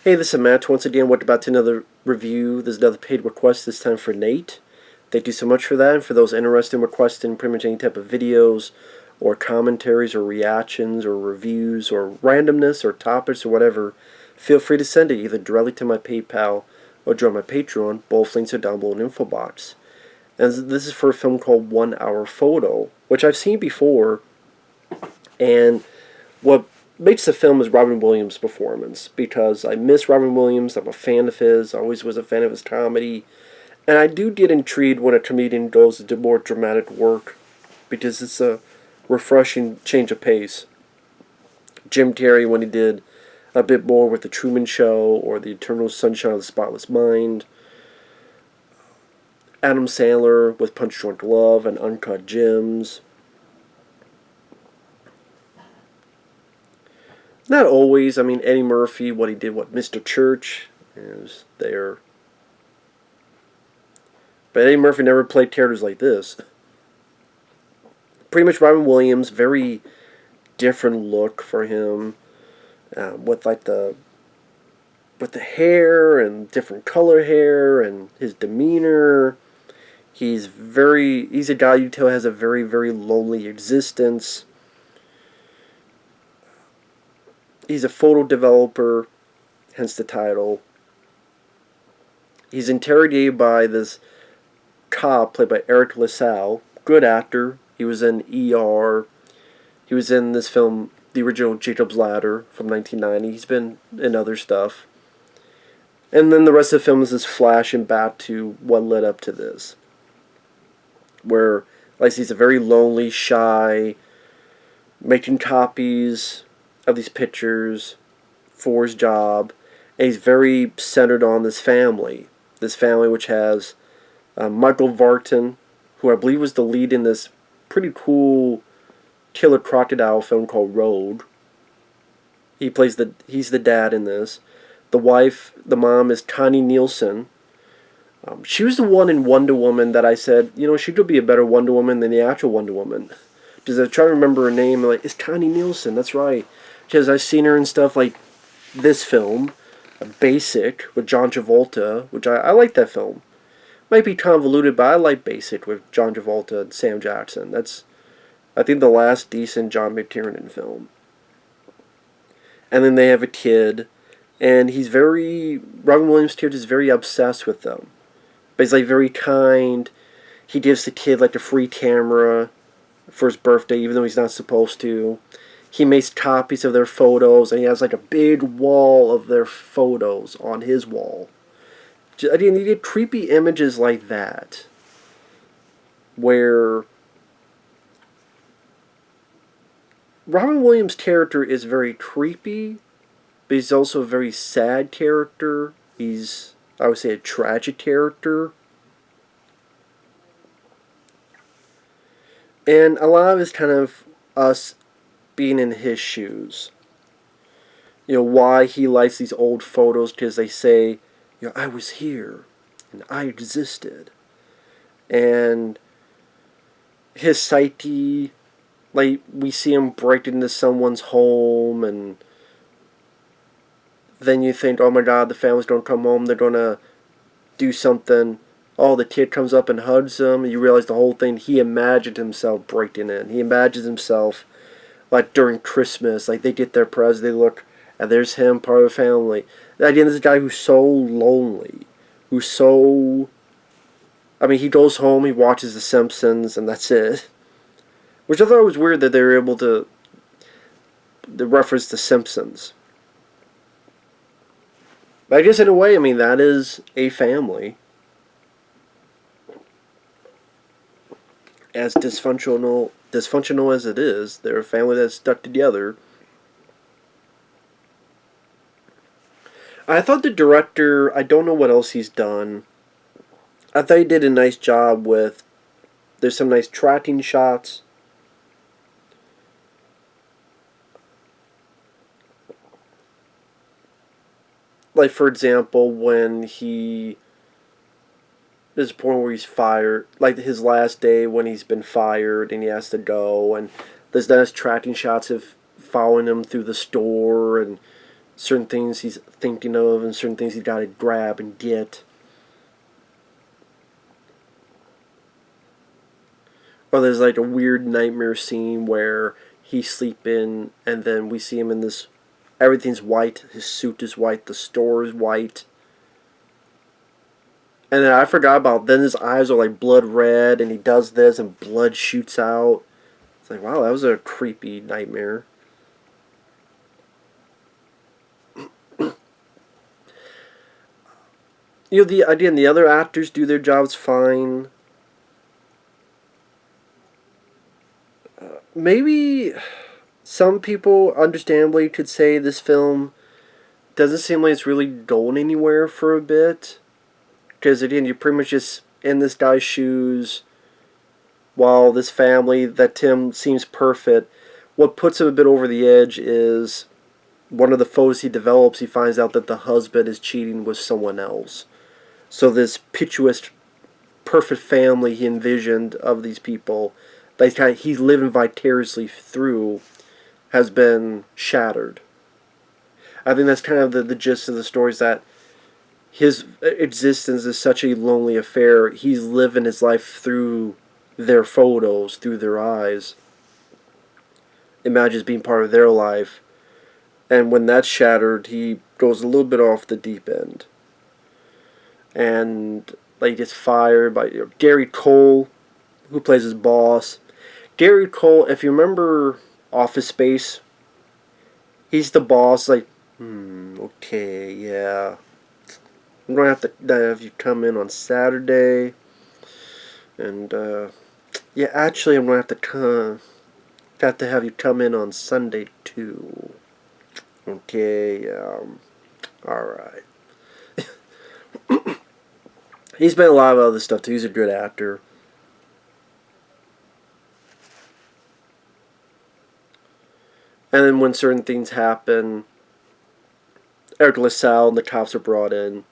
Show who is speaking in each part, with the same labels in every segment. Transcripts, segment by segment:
Speaker 1: Hey, this is Matt. Once again, what about another review? There's another paid request, this time for Nate. Thank you so much for that. And for those interested in requesting pretty much any type of videos or commentaries or reactions or reviews or randomness or topics or whatever, feel free to send it either directly to my PayPal or join my Patreon. Both links are down below in the info box. And this is for a film called 1 Hour Photo, which I've seen before. And what makes the film is Robin Williams' performance, because I miss Robin Williams. I'm a fan of his. I always was a fan of his comedy. And I do get intrigued when a comedian goes into more dramatic work, because it's a refreshing change of pace. Jim Carrey, when he did a bit more with The Truman Show or The Eternal Sunshine of the Spotless Mind. Adam Sandler with Punch Drunk Love and Uncut Gems. Not always. I mean, Eddie Murphy, what he did, Mr. Church, is there. But Eddie Murphy never played characters like this. Pretty much Robin Williams, very different look for him, with the hair and different color hair and his demeanor. He's a guy you tell has a very, very lonely existence. He's a photo developer, hence the title. He's interrogated by this cop played by Eriq La Salle. Good actor. He was in ER. He was in this film, the original Jacob's Ladder from 1990. He's been in other stuff. And then the rest of the film is this flashing back to what led up to this. Where, like, he's a very lonely, shy, making copies of these pictures for his job. And he's very centered on this family. This family which has Michael Vartan, who I believe was the lead in this pretty cool killer crocodile film called Road. He's the dad in this. The mom is Connie Nielsen. She was the one in Wonder Woman that I said, she could be a better Wonder Woman than the actual Wonder Woman. Because I try to remember her name, it's Connie Nielsen, that's right. Because I've seen her in stuff like this film, Basic, with John Travolta, which I like that film. Might be convoluted, but I like Basic with John Travolta and Sam Jackson. That's, I think, the last decent John McTiernan film. And then they have a kid, and Robin Williams' kid is very obsessed with them. But he's, very kind. He gives the kid, a free camera for his birthday, even though he's not supposed to. He makes copies of their photos, and he has, a big wall of their photos on his wall. I mean, you get creepy images like that, where Robin Williams' character is very creepy, but he's also a very sad character. He's, I would say, a tragic character. And a lot of it's kind of us being in his shoes. Why he likes these old photos, because they say, I was here, and I existed. And his psyche, we see him break into someone's home, and then you think, oh my god, the family's gonna come home, they're gonna do something. Oh, the kid comes up and hugs him, and you realize the whole thing, he imagined himself breaking in. He imagines himself, during Christmas, they get their present, they look, and there's him, part of the family. Again, this is a guy who's so lonely, he goes home, he watches The Simpsons, and that's it. Which I thought was weird that they were able to reference The Simpsons. But I guess in a way, that is a family. As dysfunctional as it is, they're a family that's stuck together. I thought the director, I don't know what else he's done. I thought he did a nice job with, there's some nice tracking shots. For example, when there's a point where he's fired, his last day when he's been fired and he has to go, and there's nice tracking shots of following him through the store, and certain things he's thinking of and certain things he's got to grab and get. Or there's like a weird nightmare scene where he's sleeping and then we see him in this, everything's white, his suit is white, the store is white. And then I forgot about, then his eyes are like blood red and he does this and blood shoots out. It's like, wow, that was a creepy nightmare. You know, the other actors do their jobs fine. Maybe some people, understandably, could say this film doesn't seem like it's really going anywhere for a bit. Because, again, you're pretty much just in this guy's shoes while this family that Tim seems perfect. What puts him a bit over the edge is one of the photos he develops, he finds out that the husband is cheating with someone else. So this picturesque, perfect family he envisioned of these people, that he's living vicariously through, has been shattered. I think that's kind of the gist of the story, is that his existence is such a lonely affair. He's living his life through their photos, through their eyes. Imagines being part of their life. And when that's shattered, he goes a little bit off the deep end. And like, gets fired by Gary Cole, who plays his boss. Gary Cole, if you remember Office Space, he's the boss. Like, okay, yeah, I'm gonna have to have you come in on Saturday, and yeah, actually, I'm gonna have to have you come in on Sunday too. Okay, all right. He's been in a lot of other stuff too. He's a good actor. And then when certain things happen, Eriq La Salle and the cops are brought in.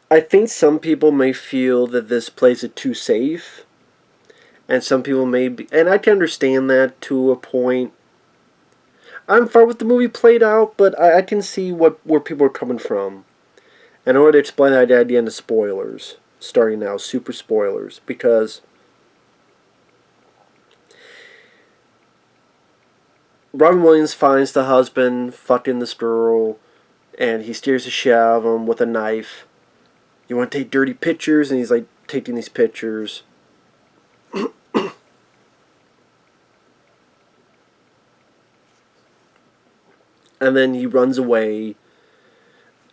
Speaker 1: I think some people may feel that this plays it too safe. And some people may be... And I can understand that to a point. I'm fine with the movie played out, but I can see where people are coming from. And I want to explain that idea into spoilers. Starting now, super spoilers. Because Robin Williams finds the husband fucking this girl, and he steers the shit out of him with a knife. You want to take dirty pictures? And he's like taking these pictures. And then he runs away.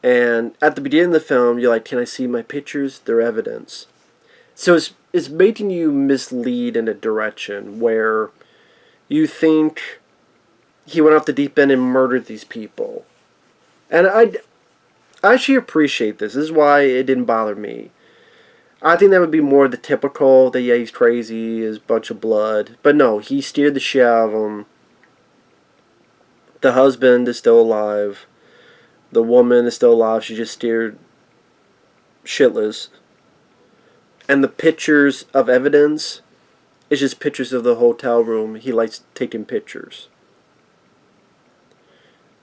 Speaker 1: And at the beginning of the film, you're like, can I see my pictures? They're evidence. So it's making you mislead in a direction where you think he went off the deep end and murdered these people. And I actually appreciate this. This is why it didn't bother me. I think that would be more the typical, that yeah, he's crazy, is a bunch of blood. But no, he steered the shit out of him. The husband is still alive. The woman is still alive. She just steered shitless. And the pictures of evidence is just pictures of the hotel room. He likes taking pictures.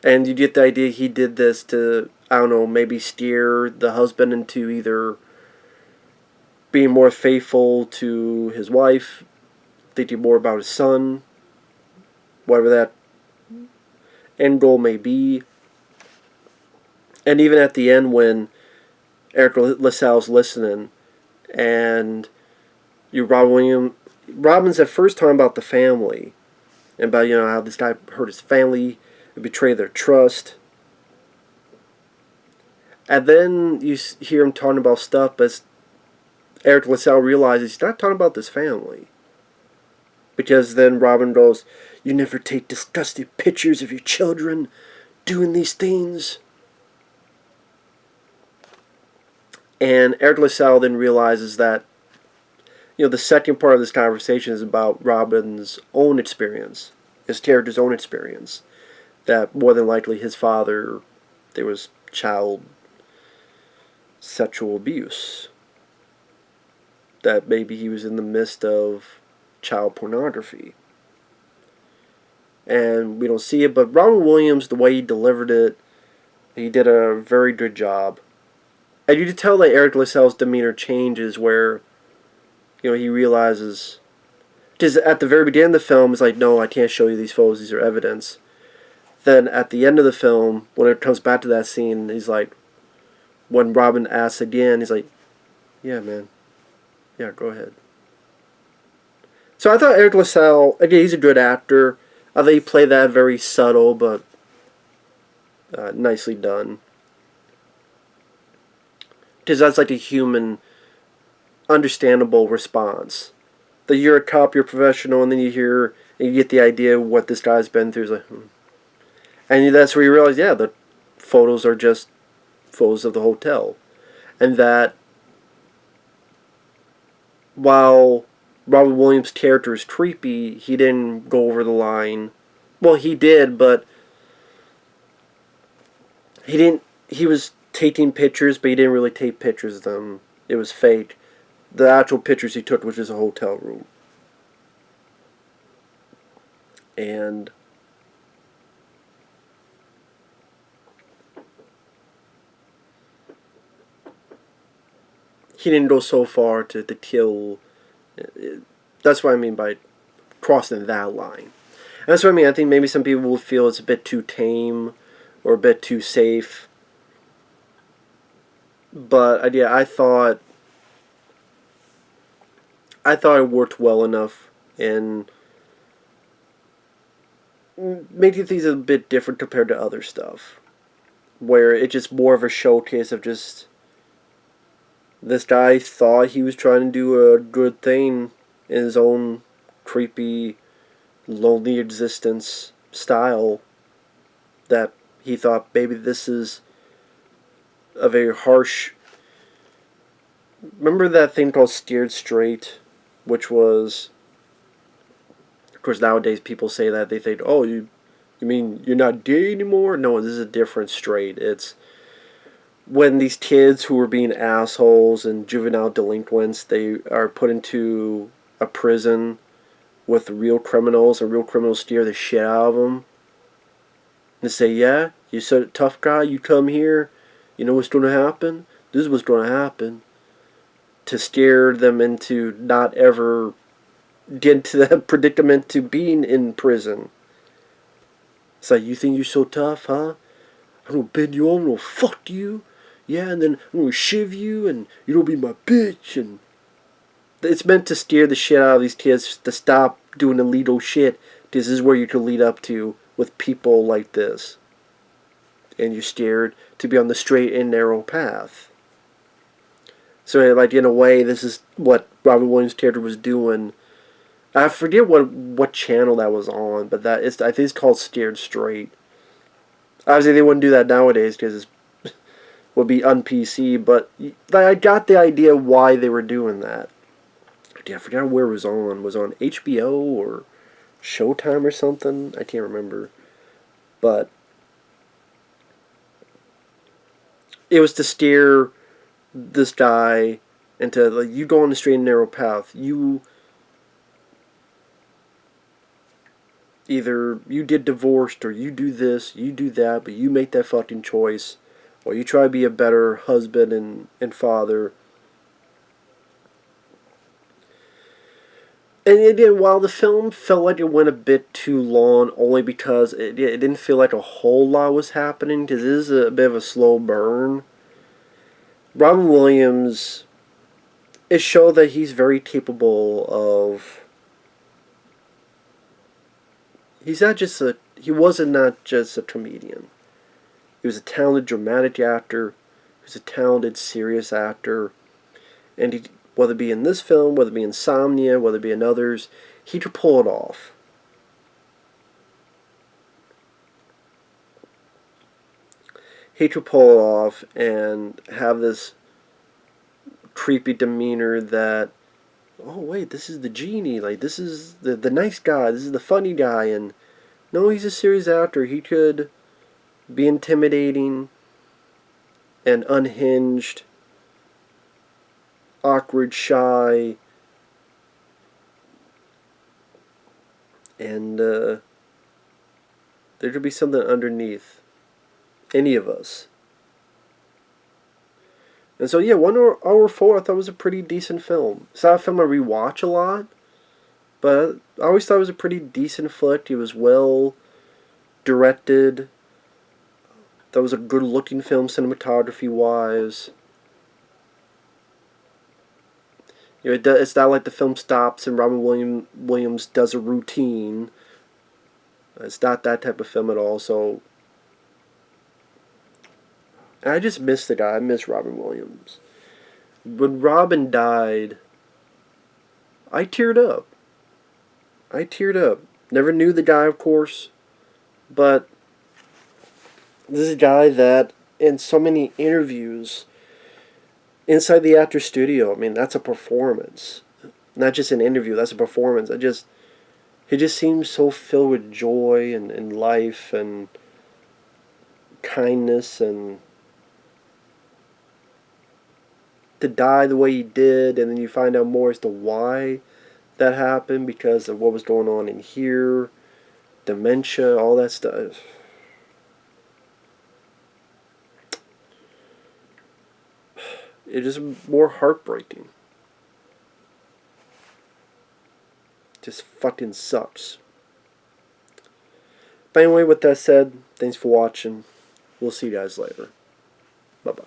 Speaker 1: And you get the idea he did this to, I don't know, maybe steer the husband into either being more faithful to his wife, thinking more about his son, whatever that end goal may be. And even at the end when Eriq La Salle's listening and Robin's at first talking about the family and about, how this guy hurt his family, betray their trust. And then you hear him talking about stuff, but Eriq La Salle realizes he's not talking about this family. Because then Robin goes, you never take disgusting pictures of your children doing these things. And Eriq La Salle then realizes that, the second part of this conversation is about Robin's own experience, his character's own experience. That more than likely his father, there was child sexual abuse. That maybe he was in the midst of child pornography. and we don't see it. But Robin Williams, the way he delivered it, he did a very good job. And you can tell that Eriq La Salle's demeanor changes where, he realizes, because at the very beginning of the film, it's like, no, I can't show you these photos, these are evidence. Then at the end of the film, when it comes back to that scene, he's like, when Robin asks again, he's like, yeah, man, yeah, go ahead. So I thought Eriq La Salle, again, he's a good actor. I think he played that very subtle, but nicely done. Because that's like a human, understandable response. That you're a cop, you're a professional, and then you hear, and you get the idea of what this guy's been through. It's like, And that's where you realize, yeah, the photos are just photos of the hotel. And that while Robin Williams' character is creepy, he didn't go over the line. Well, he did, but he was taking pictures, but he didn't really take pictures of them. It was fake. The actual pictures he took was just a hotel room. And he didn't go so far to kill. That's what I mean by crossing that line. And that's what I mean. I think maybe some people will feel it's a bit too tame or a bit too safe. But yeah, I thought it worked well enough and making things a bit different compared to other stuff, where it's just more of a showcase of just this guy thought he was trying to do a good thing in his own creepy, lonely existence style, that he thought maybe this is a very harsh. Remember that thing called Steered Straight, which was, of course, nowadays people say that they think, oh, you mean you're not gay anymore? No, this is a different straight. It's when these kids who are being assholes and juvenile delinquents, they are put into a prison with real criminals, and real criminals steer the shit out of them. And say, yeah, you're such a tough guy, you come here, you know what's going to happen? This is what's going to happen. To steer them into not ever get into that predicament to being in prison. It's like, you think you're so tough, huh? I'm going to bend you over, I'm going to fuck you. Yeah, and then I'm going to shiv you, and you're going to be my bitch. And it's meant to steer the shit out of these kids to stop doing illegal shit. This is where you can lead up to with people like this. And you're steered to be on the straight and narrow path. So, like, in a way, this is what Robin Williams' character was doing. I forget what channel that was on, but I think it's called Steered Straight. Obviously, they wouldn't do that nowadays because it would be un-PC, but I got the idea why they were doing that. I forgot where it was on. Was it on HBO or Showtime or something? I can't remember. But it was to steer this guy into, like, you go on the straight and narrow path. You either you get divorced or you do this, you do that, but you make that fucking choice. Or you try to be a better husband and father. And again, while the film felt like it went a bit too long, only because it didn't feel like a whole lot was happening, because it is a bit of a slow burn. Robin Williams, it showed that he's very capable of. He wasn't not just a comedian. He was a talented dramatic actor. He was a talented serious actor. And whether it be in this film, whether it be Insomnia, whether it be in others, he could pull it off. He could pull it off and have this creepy demeanor that, oh wait, this is the genie, like this is the nice guy, this is the funny guy, and no, he's a serious actor. He could be intimidating and unhinged, awkward, shy, and There could be something underneath any of us. And so, yeah, 1 hour 4 I thought was a pretty decent film. It's not a film I rewatch a lot, but I always thought it was a pretty decent flick. It was well directed. That was a good looking film cinematography wise. You know, it's not like the film stops and Robin Williams does a routine. It's not that type of film at all. So I just miss the guy. I miss Robin Williams. When Robin died, I teared up. I teared up. Never knew the guy, of course, but this is a guy that, in so many interviews inside the actor studio, I mean, that's a performance. Not just an interview, that's a performance. He just seems so filled with joy and life and kindness, and to die the way he did, and then you find out more as to why that happened because of what was going on in here, dementia, all that stuff. It is more heartbreaking. Just fucking sucks. But anyway, with that said, thanks for watching. We'll see you guys later. Bye-bye.